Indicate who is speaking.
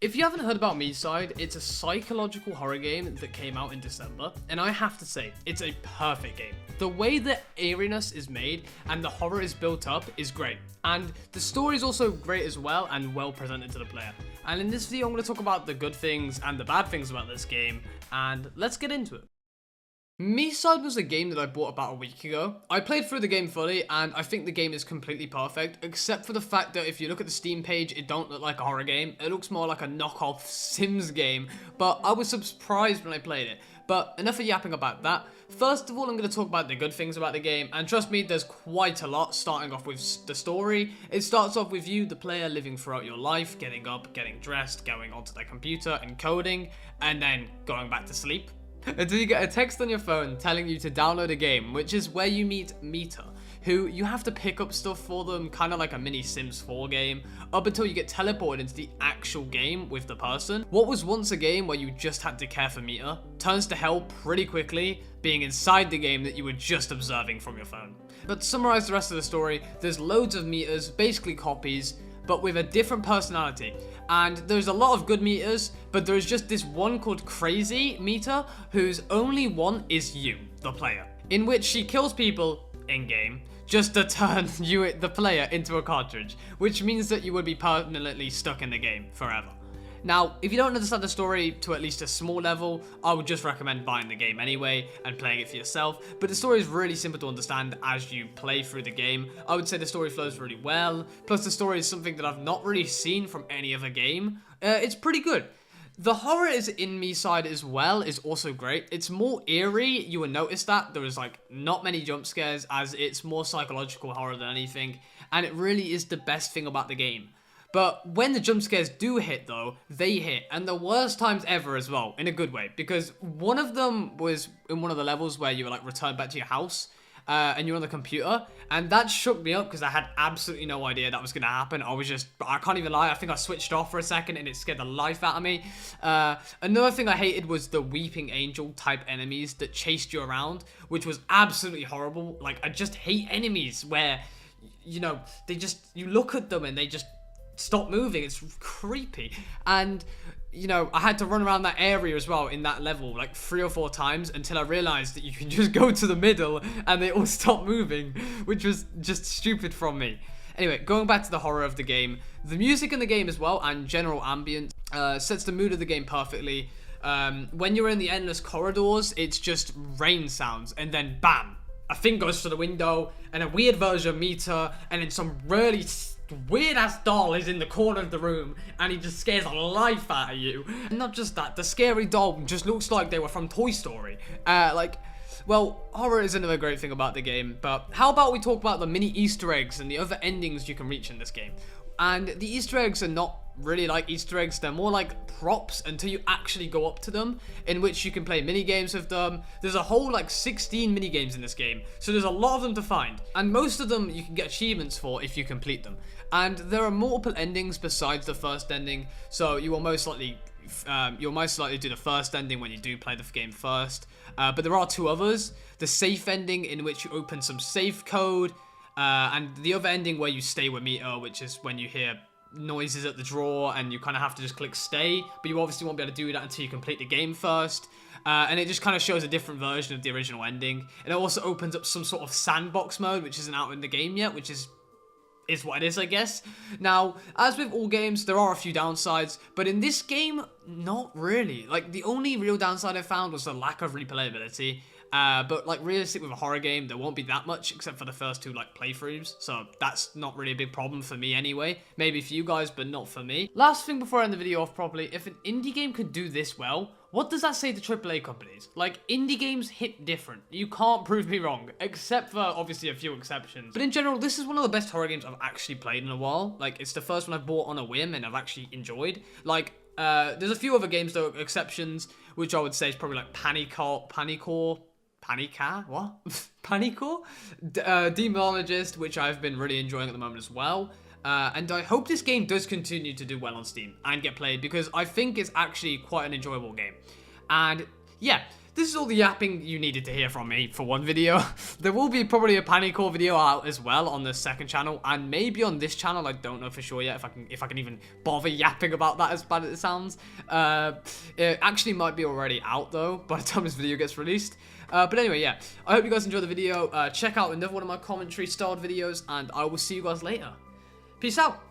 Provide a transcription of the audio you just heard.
Speaker 1: If you haven't heard about Miside, it's a psychological horror game that came out in December, and I have to say, it's a perfect game. The way the eeriness is made and the horror is built up is great, and the story is also great as well and well presented to the player. And in this video, I'm going to talk about the good things and the bad things about this game, and let's get into it. Miside was a game that I bought about a week ago. I played through the game fully, and I think the game is completely perfect, except for the fact that if you look at the Steam page, it don't look like a horror game. It looks more like a knockoff Sims game, but I was surprised when I played it. But enough of yapping about that. First of all, I'm going to talk about the good things about the game, and trust me, there's quite a lot, starting off with the story. It starts off with you, the player, living throughout your life, getting up, getting dressed, going onto their computer, and coding, and then going back to sleep. Until you get a text on your phone telling you to download a game, which is where you meet Mita, who you have to pick up stuff for them, kind of like a mini Sims 4 game, up until you get teleported into the actual game with the person. What was once a game where you just had to care for Mita turns to hell pretty quickly, being inside the game that you were just observing from your phone. But to summarize the rest of the story, there's loads of Mitas, basically copies, but with a different personality. And there's a lot of good Mitas, but there's just this one called Crazy Mita, whose only want is you, the player, in which she kills people in-game just to turn you, the player, into a cartridge, which means that you would be permanently stuck in the game forever. Now, if you don't understand the story to at least a small level, I would just recommend buying the game anyway and playing it for yourself, but the story is really simple to understand as you play through the game. I would say the story flows really well, plus the story is something that I've not really seen from any other game. It's pretty good. The horror is in Miside as well is also great. It's more eerie, you will notice that. There is like not many jump scares as it's more psychological horror than anything, and it really is the best thing about the game. But when the jump scares do hit though, they hit, and the worst times ever as well, in a good way, because one of them was in one of the levels where you were like returned back to your house, and you're on the computer, and that shook me up because I had absolutely no idea that was going to happen. I can't even lie, I think I switched off for a second and it scared the life out of me. Another thing I hated was the weeping angel type enemies that chased you around, which was absolutely horrible. Like, I just hate enemies where, you know, you look at them and they just stop moving. It's creepy. And you know, I had to run around that area as well in that level like 3 or 4 times until I realized that you can just go to the middle and they all stop moving, which was just stupid from me. Anyway, going back to the horror of the game, the music in the game as well and general ambience sets the mood of the game perfectly. When you're in the endless corridors, it's just rain sounds, and then bam, a thing goes through the window and a weird version of Mita, and then some really weird-ass doll is in the corner of the room, and he just scares the life out of you. And not just that, the scary doll just looks like they were from Toy Story. Well, horror is another great thing about the game, but how about we talk about the mini Easter eggs and the other endings you can reach in this game? And the Easter eggs are not really like Easter eggs, they're more like props until you actually go up to them, in which you can play mini games with them. There's a whole like 16 mini games in this game, so there's a lot of them to find, and most of them you can get achievements for if you complete them. And there are multiple endings besides the first ending, so you will most likely do the first ending when you do play the game first, but there are 2 others. The safe ending, in which you open some safe code, and the other ending where you stay with Mita, which is when you hear noises at the drawer and you kind of have to just click stay, but you obviously won't be able to do that until you complete the game first. And it just kind of shows a different version of the original ending. And it also opens up some sort of sandbox mode, which isn't out in the game yet, which is what it is, I guess. Now, as with all games, there are a few downsides, but in this game, not really. Like, the only real downside I found was the lack of replayability. But like, realistic with a horror game, there won't be that much except for the first 2 like playthroughs, so that's not really a big problem for me anyway. Maybe for you guys, but not for me. Last thing before I end the video off properly, if an indie game could do this well, what does that say to AAA companies? Like, indie games hit different. You can't prove me wrong, except for obviously a few exceptions. But in general, this is one of the best horror games I've actually played in a while. Like, it's the first one I've bought on a whim and I've actually enjoyed. Like, there's a few other games though, exceptions, which I would say is probably like Panicor, Demonologist, which I've been really enjoying at the moment as well. And I hope this game does continue to do well on Steam and get played, because I think it's actually quite an enjoyable game. And yeah, this is all the yapping you needed to hear from me for one video. There will be probably a panicore video out as well on the second channel, and maybe on this channel. I don't know for sure yet if I can even bother yapping about that, as bad as it sounds. It actually might be already out though by the time this video gets released. But anyway, yeah, I hope you guys enjoyed the video. Check out another one of my commentary styled videos, and I will see you guys later. Peace out.